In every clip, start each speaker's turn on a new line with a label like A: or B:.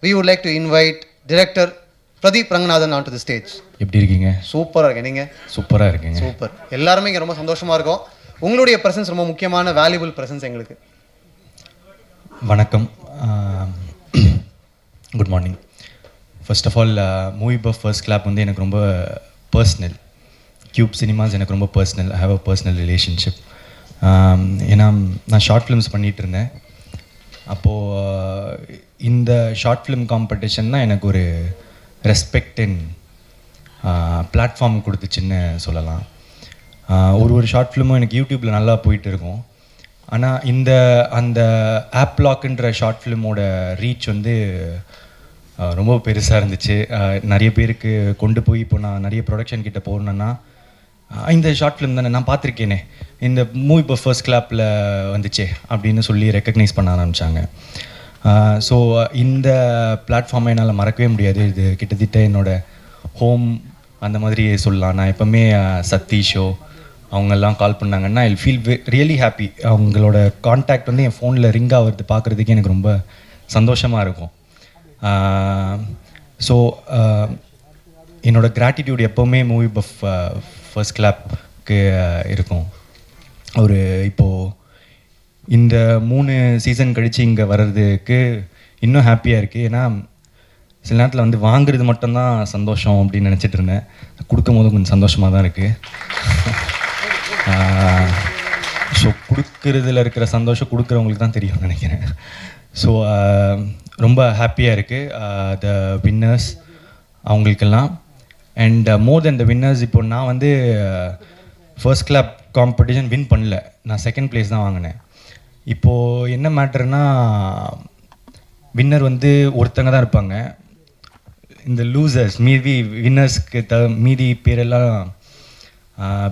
A: We would like to invite director Pradeep Ranganathan onto the stage.
B: எப்படி இருக்கீங்க?
A: சூப்பராக இருக்கேன். நீங்கள்?
B: சூப்பராக இருக்கீங்க.
A: சூப்பர். எல்லாருமே இங்கே ரொம்ப சந்தோஷமாக இருக்கும். உங்களுடைய ப்ரெசன்ஸ் ரொம்ப முக்கியமான வேல்யூபிள் ப்ரெசன்ஸ் எங்களுக்கு.
B: வணக்கம். Good morning. First of all movie buff first clap வந்து எனக்கு ரொம்ப பர்சனல். கியூப் சினிமாஸ் எனக்கு ரொம்ப personal. I have a personal relationship. ஏன்னா நான் ஷார்ட் ஃபிலிம்ஸ் பண்ணிகிட்டு இருந்தேன். அப்போது இந்த ஷார்ட் ஃபிலிம் காம்படிஷன் தான் எனக்கு ஒரு ரெஸ்பெக்ட் அண்ட் பிளாட்ஃபார்ம் கொடுத்துச்சின்னு சொல்லலாம். ஒரு ஷார்ட் ஃபிலிமும் எனக்கு யூடியூப்பில் நல்லா போயிட்டு இருக்கும். ஆனால் அந்த ஆப் லாக்குன்ற ஷார்ட் ஃபிலிமோட ரீச் வந்து ரொம்ப பெருசாக இருந்துச்சு. நிறைய பேருக்கு கொண்டு போய் இப்போ நான் நிறைய ப்ரொடக்ஷன் கிட்டே போகணுன்னா இந்த ஷார்ட் ஃபிலிம் தானே நான் பார்த்துருக்கேனே, இந்த மூவி இப்போ ஃபர்ஸ்ட் கிளாப்பில் வந்துச்சே அப்படின்னு சொல்லி ரெக்கக்னைஸ் பண்ண ஆரம்பித்தாங்க. ஸோ இந்த பிளாட்ஃபார்மை என்னால் மறக்கவே முடியாது. இது கிட்டத்தட்ட என்னோடய ஹோம் அந்த மாதிரி சொல்லலாம். நான் எப்போவுமே சதீஷோ அவங்கெல்லாம் கால் பண்ணாங்கன்னா ஐ ஃபீல் ரியலி ஹாப்பி. அவங்களோட கான்டாக்ட் வந்து என் ஃபோனில் ரிங் ஆகிறது பார்க்குறதுக்கே எனக்கு ரொம்ப சந்தோஷமாக இருக்கும். ஸோ என்னோடய கிராட்டிடியூட் எப்போவுமே மூவி பஃப் ஃபர்ஸ்ட் கிளாப்க்கு இருக்கும். இப்போது இந்த 3 சீசன் கழித்து இங்கே வர்றதுக்கு இன்னும் ஹாப்பியாக இருக்குது. ஏன்னா சில நேரத்தில் வந்து வாங்குறது மட்டும்தான் சந்தோஷம் அப்படின்னு நினச்சிட்டு இருந்தேன். கொடுக்கும் போது கொஞ்சம் சந்தோஷமாக தான் இருக்குது. ஸோ கொடுக்குறதுல இருக்கிற சந்தோஷம் கொடுக்குறவங்களுக்கு தான் தெரியும்னு நினைக்கிறேன். ஸோ ரொம்ப ஹாப்பியாக இருக்குது த வின்னர்ஸ் அவங்களுக்கெல்லாம். And more then the winners, இப்போ நான் வந்து ஃபர்ஸ்ட் கிளாப் காம்படிஷன் வின் பண்ணல, நான் செகண்ட் ப்ளேஸ் தான் வாங்கினேன். இப்போது என்ன மேட்டர்னா, வின்னர் வந்து ஒருத்தங்க தான் இருப்பாங்க. இந்த லூசர்ஸ் மீதி வின்னர்ஸ்க்கு மீதி பேரெல்லாம்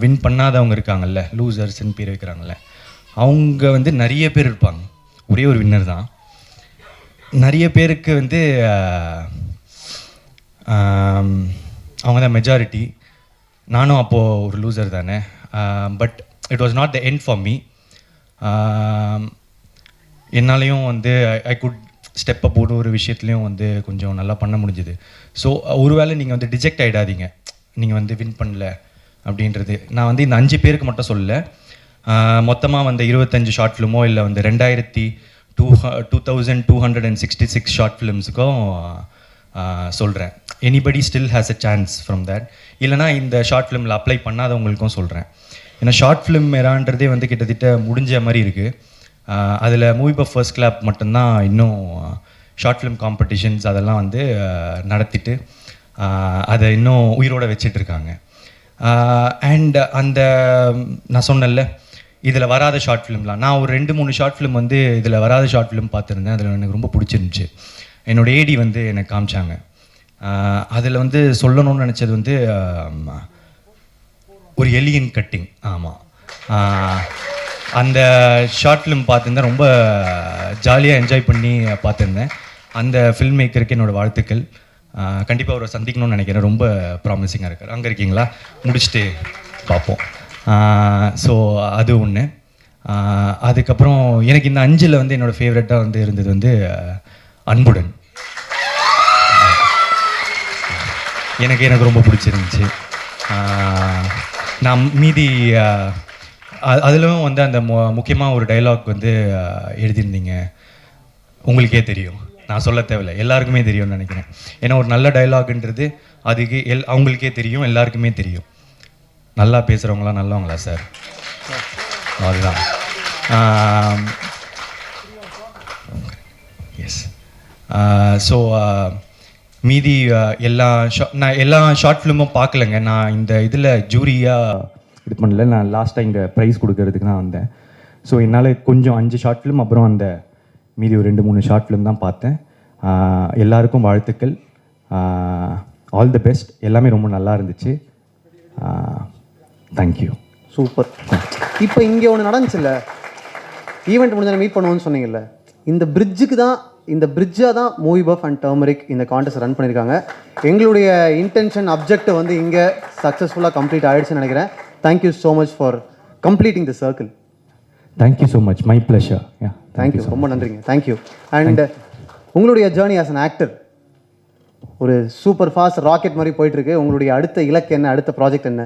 B: வின் பண்ணாதவங்க இருக்காங்கல்ல, லூசர்ஸ்ன்னு பேர் வைக்கிறாங்கல்ல, அவங்க வந்து நிறைய பேர் இருப்பாங்க. ஒரே ஒரு வின்னர் தான். நிறைய பேருக்கு வந்து அவங்க தான் மெஜாரிட்டி. நானும் அப்போது ஒரு லூசர் தானே. But it was not the end for me. என்னாலையும் வந்து ஐ குட் ஸ்டெப் அப் ஒரு விஷயத்துலையும் வந்து கொஞ்சம் நல்லா பண்ண முடிஞ்சுது. ஸோ ஒருவேளை நீங்கள் வந்து டிஜெக்ட் ஆகிடாதீங்க, நீங்கள் வந்து வின் பண்ணல அப்படின்றது. நான் வந்து இந்த 5 பேருக்கு மட்டும் சொல்லலை, மொத்தமாக வந்து 25 ஷார்ட் ஃபிலிமோ இல்லை வந்து 2266 ஷார்ட் ஃபிலிம்ஸுக்கும் சொல்கிறேன். Anybody still has a chance from that. இல்லைனா இந்த ஷார்ட் ஃபிலிமில் அப்ளை பண்ணாதவங்களுக்கும் சொல்கிறேன். ஏன்னா ஷார்ட் ஃபிலிம் எரான்றதே வந்து கிட்டத்தட்ட முடிஞ்ச மாதிரி இருக்குது. அதில் மூவி பஃப் ஃபர்ஸ்ட் கிளாப் மட்டும்தான் இன்னும் ஷார்ட் ஃபிலிம் காம்படிஷன்ஸ் அதெல்லாம் வந்து நடத்திட்டு அதை இன்னும் உயிரோடு வச்சிட்ருக்காங்க. அண்ட் அந்த நான் சொன்னேன்ல, இதில் வராத ஷார்ட் ஃபிலிம்லாம் நான் ஒரு 2-3 ஷார்ட் ஃபிலிம் வந்து இதில் வராத ஷார்ட் ஃபிலிம் பார்த்துருந்தேன். அதில் எனக்கு ரொம்ப பிடிச்சிருந்துச்சு. என்னோடய ஏடி வந்து எனக்கு காமிச்சாங்க. அதில் வந்து சொல்லணும்னு நினச்சது வந்து ஒரு எலியன் கட்டிங். ஆமாம், அந்த ஷார்ட் ஃபிலிம் பார்த்துருந்தேன். ரொம்ப ஜாலியாக என்ஜாய் பண்ணி பார்த்துருந்தேன். அந்த ஃபில்ம் மேக்கருக்கு என்னோடய வாழ்த்துக்கள். கண்டிப்பாக அவரை சந்திக்கணும்னு நினைக்கிறேன். ரொம்ப ப்ராமிசிங்காக இருக்கார். அங்கே இருக்கீங்களா? முடிச்சுட்டு பார்ப்போம். ஸோ அது ஒன்று. அதுக்கப்புறம் எனக்கு இந்த 5 வந்து என்னோடய ஃபேவரட்டாக வந்து இருந்தது வந்து அன்புடன். எனக்கு ரொம்ப பிடிச்சிருந்துச்சு. நான் மீதி அதிலும் வந்து அந்த முக்கியமாக ஒரு டைலாக் வந்து எழுதியிருந்தீங்க. உங்களுக்கே தெரியும், நான் சொல்ல தேவையில்லை, எல்லாருக்குமே தெரியும்னு நினைக்கிறேன். ஏன்னா ஒரு நல்ல டைலாக்ன்றது அதுக்கு அவங்களுக்கே தெரியும், எல்லாருக்குமே தெரியும். நல்லா பேசுகிறவங்களாம் நல்லவங்களா சார்? அதுதான். எஸ். ஸோ மீதி நான் எல்லா ஷார்ட் ஃபிலிமும் பார்க்கலங்க. நான் இந்த இதில் ஜூரியாக இது பண்ணல. நான் லாஸ்ட்டாக இங்கே ப்ரைஸ் கொடுக்கறதுக்கு தான் வந்தேன். ஸோ என்னால் கொஞ்சம் 5 ஷார்ட் ஃபிலிம் அப்புறம் அந்த மீதி ஒரு 2-3 ஷார்ட் ஃபிலிம் தான் பார்த்தேன். எல்லாருக்கும் வாழ்த்துக்கள். All the best. எல்லாமே ரொம்ப நல்லா இருந்துச்சு. தேங்க்யூ.
A: சூப்பர். இப்போ இங்கே ஒன்று நடந்துச்சுல்ல, ஈவெண்ட் முடிஞ்ச மீட் பண்ணுவோன்னு சொன்னீங்கல்ல, இந்த பிரிட்ஜாக தான் மூவி பஃப் அண்ட் டர்மரிக் இந்த கான்டெஸ்ட் ரன் பண்ணியிருக்காங்க. எங்களுடைய இன்டென்ஷன் அப்ஜெக்டிவ் வந்து இங்கே சக்ஸஸ்ஃபுல்லாக கம்ப்ளீட் ஆகிடுச்சுன்னு நினைக்கிறேன். Thank you so much for completing the circle.
B: Thank you so much. My pleasure.
A: Thank you. ரொம்ப நன்றிங்க. தேங்க்யூ. அண்ட் உங்களுடைய ஜேர்னி ஆஸ் an ஆக்டர் ஒரு சூப்பர் ஃபாஸ்ட் ராக்கெட் மாதிரி போயிட்டுருக்கு. உங்களுடைய அடுத்த இலக்கு என்ன, அடுத்த ப்ராஜெக்ட் என்ன?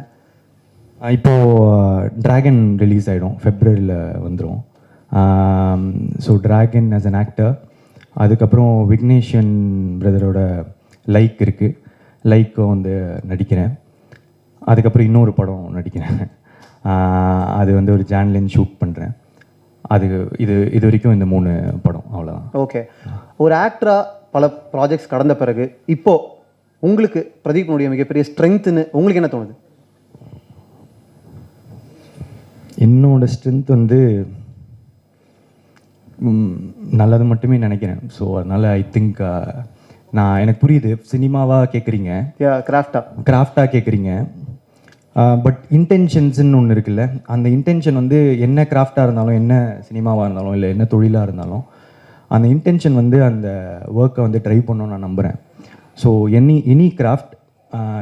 B: இப்போது ட்ராகன் ரிலீஸ் ஆகிடும், ஃபெப்ரவரியில் வந்துடும். So dragon as an actor. அதுக்கப்புறம் விக்னேஷன் பிரதரோட லைக் இருக்குது, லைக்கும் வந்து நடிக்கிறேன். அதுக்கப்புறம் இன்னொரு படம் நடிக்கிறேன். அது வந்து ஒரு ஜான்லைன் ஷூட் பண்ணுறேன். அது இது வரைக்கும் இந்த 3 படம், அவ்வளோதான்.
A: ஓகே. ஒரு ஆக்டராக பல ப்ராஜெக்ட்ஸ் கடந்த பிறகு இப்போது உங்களுக்கு பிரதீப்னுடைய மிகப்பெரிய ஸ்ட்ரென்த்துன்னு உங்களுக்கு என்ன தோணுது?
B: என்னோட ஸ்ட்ரென்த் வந்து நல்லது மட்டுமே நினைக்கிறேன். ஸோ அதனால் ஐ திங்க் எனக்கு புரியுது சினிமாவாக கேட்குறீங்க, கிராஃப்டாக கேட்குறீங்க. பட் இன்டென்ஷன்ஸ்ன்னு ஒன்று இருக்குல்ல, அந்த இன்டென்ஷன் வந்து என்ன கிராஃப்டாக இருந்தாலும், என்ன சினிமாவாக இருந்தாலும், இல்லை என்ன தொழிலாக இருந்தாலும், அந்த இன்டென்ஷன் வந்து அந்த ஒர்க்கை வந்து ட்ரை பண்ணணும்னு நான் நம்புகிறேன். ஸோ எனி கிராஃப்ட்,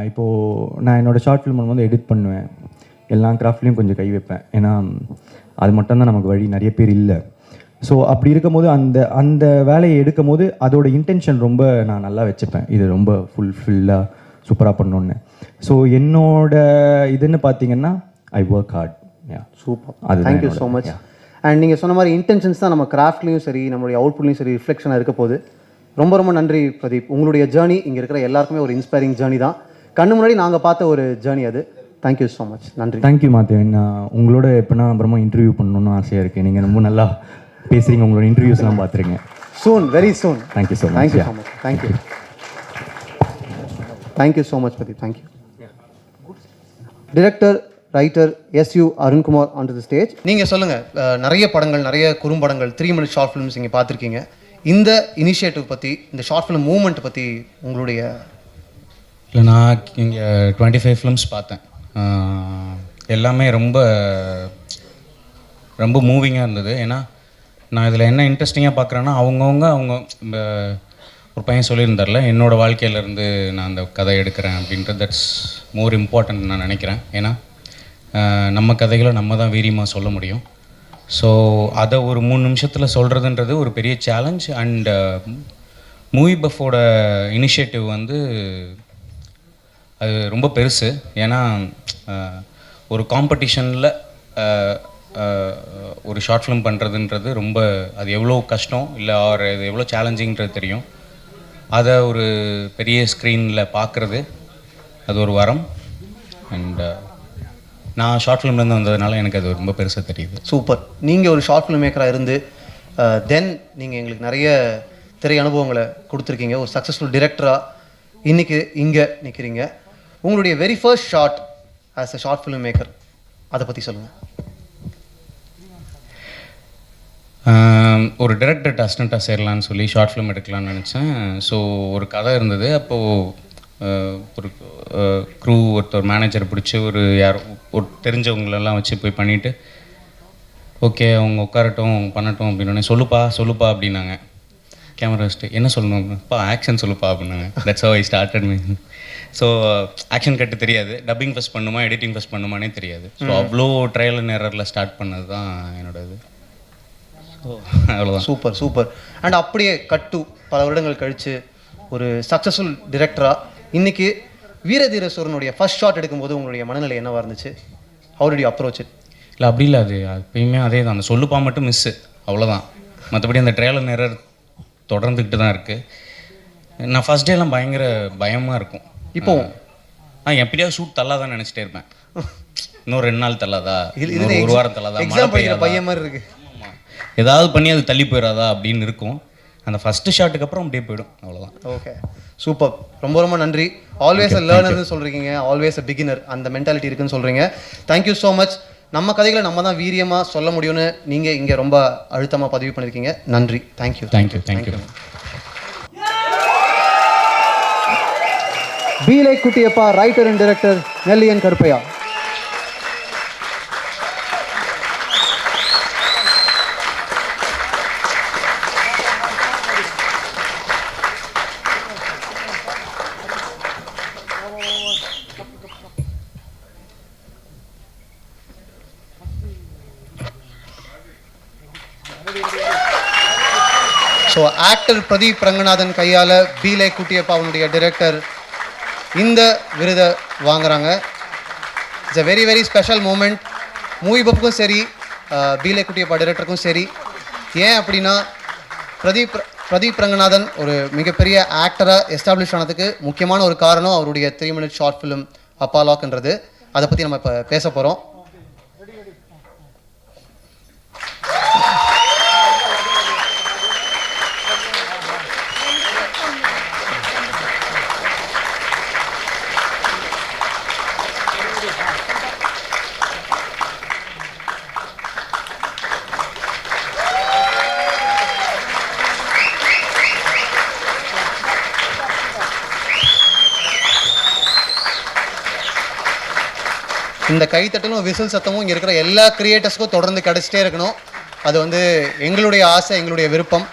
B: இப்போது நான் என்னோடய ஷார்ட் ஃபிலிம் வந்து எடிட் பண்ணுவேன், எல்லா கிராஃப்ட்லேயும் கொஞ்சம் கை வைப்பேன். ஏன்னா அது மட்டும்தான் நமக்கு வழி, நிறைய பேர் இல்லை. ஸோ அப்படி இருக்கும்போது அந்த வேலையை எடுக்கும் போது அதோட இன்டென்ஷன் ரொம்ப நான் நல்லா வச்சுப்பேன், இது ரொம்ப ஃபுல்ஃபில்லாக சூப்பராக பண்ணணுன்னு. ஸோ என்னோட இதுன்னு பார்த்தீங்கன்னா ஐ ஒர்க் ஹார்ட்.
A: சூப்பர், அது தேங்க்யூ ஸோ மச். அண்ட் நீங்கள் சொன்ன மாதிரி இன்டென்ஷன்ஸ் தான் நம்ம கிராஃப்ட்லேயும் சரி, நம்மளுடைய அவுட்புட்லேயும் சரி ரிஃப்ளெக்ஷனாக இருக்க போகுது. ரொம்ப ரொம்ப நன்றி பிரதீப். உங்களுடைய ஜேர்னி இங்கே இருக்கிற எல்லாருக்குமே ஒரு இன்ஸ்பைரிங் ஜேர்னி தான். கண்ணு முன்னாடி நாங்கள் பார்த்த ஒரு ஜேர்னி அது. Thank you so much. நன்றி.
B: தேங்க்யூ மாத்தேன். நான் உங்களோட எப்போனா அப்புறமா இன்டர்வியூ பண்ணணும்னு ஆசையாக இருக்குது. நீங்கள் ரொம்ப நல்லா பேசுகிறீங்க, உங்களோட இன்டர்வியூஸ்லாம் பார்த்துருங்க.
A: Soon, very soon.
B: Thank you so much.
A: Thank you so much. Thank you. Thank you so much Pradeep. Thank you. Director, writer SU Arunkumar on to the stage. நீங்கள் சொல்லுங்கள், நிறைய படங்கள், நிறைய குறும்படங்கள், 3 minute ஷார்ட் ஃபிலிம்ஸ் இங்கே பார்த்துருக்கீங்க. இந்த இனிஷியேட்டிவ் பற்றி, இந்த ஷார்ட் ஃபிலிம் மூவ்மெண்ட் பற்றி உங்களுடைய...
C: இல்லை, நான் இங்கே 25 ஃபிலிம்ஸ் பார்த்தேன். எல்லாமே ரொம்ப ரொம்ப மூவிங்காக இருந்தது. ஏன்னா நான் இதில் என்ன இன்ட்ரெஸ்டிங்காக பார்க்குறேன்னா, அவங்க ஒரு பையன் சொல்லியிருந்தார்ல, என்னோடய வாழ்க்கையிலேருந்து நான் அந்த கதை எடுக்கிறேன் அப்படின்றது, தட்ஸ் மோர் இம்பார்ட்டன்ட் நான் நினைக்கிறேன். ஏன்னா நம்ம கதைகளை நம்ம தான் வீரியமாக சொல்ல முடியும். ஸோ அதை ஒரு 3 நிமிஷத்தில் சொல்கிறதுன்றது ஒரு பெரிய சேலஞ்ச். அண்ட் மூவி பஃபோட இனிஷியேட்டிவ் வந்து அது ரொம்ப பெருசு. ஏன்னா ஒரு காம்படிஷனில் ஒரு ஷார்ட் ஃபிலிம் பண்ணுறதுன்றது ரொம்ப, அது எவ்வளோ கஷ்டம், இல்லை அது எவ்வளோ சேலஞ்சிங்கிறது தெரியும். அதை ஒரு பெரிய ஸ்க்ரீனில் பார்க்குறது அது ஒரு வரம். அண்ட் நான் ஷார்ட் ஃபிலிம்லேருந்து வந்ததுனால எனக்கு அது ரொம்ப பெருசாக தெரியுது.
A: சூப்பர். நீங்கள் ஒரு ஷார்ட் ஃபிலிம் மேக்கராக இருந்து தென் நீங்கள் எங்களுக்கு நிறைய திரை அனுபவங்களை கொடுத்துருக்கீங்க. ஒரு சக்ஸஸ்ஃபுல் டிரெக்டராக இன்றைக்கி இங்கே நிற்கிறீங்க. உங்களுடைய very first short as a short film maker, அதை பற்றி சொல்லுங்கள்.
C: ஒரு டிரெக்டர் அசிஸ்டண்ட்டாக சேரலான்னு சொல்லி ஷார்ட் ஃபிலிம் எடுக்கலான்னு நினச்சேன். ஸோ ஒரு கதை இருந்தது. அப்போது ஒரு க்ரூ ஒருத்தர் மேனேஜர் பிடிச்சி ஒரு தெரிஞ்சவங்களெல்லாம் வச்சு போய் பண்ணிவிட்டு, ஓகே அவங்க உட்காரட்டும் பண்ணட்டும் அப்படின்னோடனே, சொல்லுப்பா அப்படின்னாங்க. கேமரா வச்சுட்டு என்ன சொல்லணும்ப்பா, ஆக்ஷன் சொல்லுப்பா அப்படின்னாங்க. That's how I started me. So action cut தெரியாது, டப்பிங் ஃபஸ்ட் பண்ணுமா எடிட்டிங் ஃபஸ்ட் பண்ணுமானே தெரியாது. ஸோ அவ்வளோ ட்ரையல் அண்ட் எரரில் ஸ்டார்ட் பண்ணது தான் என்னோட இது. ஸோ அவ்வளோதான்.
A: Super super. அண்ட் அப்படியே கட்டு பல வருடங்கள் கழித்து ஒரு சக்ஸஸ்ஃபுல் டிரெக்டராக இன்றைக்கி வீரதீர சூரனுடைய ஃபர்ஸ்ட் ஷாட் எடுக்கும்போது உங்களுடைய மனநிலை என்னவாக இருந்துச்சு? How did you approach it?
C: இல்லை அப்படி இல்லை, அது எப்பயுமே அதே தான். அந்த சொல்லுப்பா மட்டும் மிஸ்ஸு, அவ்வளோதான். மற்றபடி அந்த ட்ரையல் அண்ட் எரர் தொடர்ந்துக்கிட்டு தான் இருக்குது. நான் ஃபஸ்ட் டேலாம் பயங்கர பயமாக இருக்கும். இப்போ எப்படியாவது ஷூட் தள்ளாதான் நினச்சிட்டே இருப்பேன். இன்னும் 2 நாள் தள்ளாதா, ஒரு வாரம் தள்ளாதா, மழை பெய்யாத
A: பையன் மாதிரி இருக்குது,
C: ஏதாவது பண்ணி அது தள்ளி போயிடாதா அப்படின்னு இருக்கும். அந்த ஃபஸ்ட்டு ஷாட்டுக்கு அப்புறம் அப்படியே போயிடும், அவ்வளோதான்.
A: Okay, super. ரொம்ப ரொம்ப நன்றி. ஆல்வேஸ் அ லேர்னர்னு சொல்கிறீங்க, ஆல்வேஸ் அ பிகினர், அந்த மென்டாலிட்டி இருக்குன்னு சொல்கிறீங்க. Thank you so much. நம்ம கதைகளை நம்ம தான் வீரியமாக சொல்ல முடியும்னு நீங்கள் இங்கே ரொம்ப அழுத்தமாக பதிவு பண்ணியிருக்கீங்க. நன்றி. தேங்க்யூ.
C: தேங்க்யூ.
A: பீலை குட்டியப்பா, writer and director Nelliyan Karuppaiah. So actor Pradeep Ranganathan கையால் பீலே குட்டியப்பா அவனுடைய டைரக்டர் இந்த விருதை வாங்குறாங்க. It's a very very special moment. Movie பப்புக்கும் சரி, பீலே குட்டியப்பா டைரக்டருக்கும் சரி. ஏன் அப்படின்னா பிரதீப் ரங்கநாதன் ஒரு மிகப்பெரிய ஆக்டராக எஸ்டாப்ளிஷ் ஆனதுக்கு முக்கியமான ஒரு காரணம் அவருடைய 3 minute ஷார்ட் ஃபிலிம் அப்பாலாக்ன்றது. அதை பற்றி நம்ம இப்போ பேச போகிறோம். இந்த கைத்தட்டலும் விசில் சத்தமும் இங்கே இருக்கிற எல்லா கிரியேட்டர்ஸ்க்கும் தொடர்ந்து கிடச்சிட்டே இருக்கணும். அது வந்து எங்களுடைய ஆசை, எங்களுடைய விருப்பம்.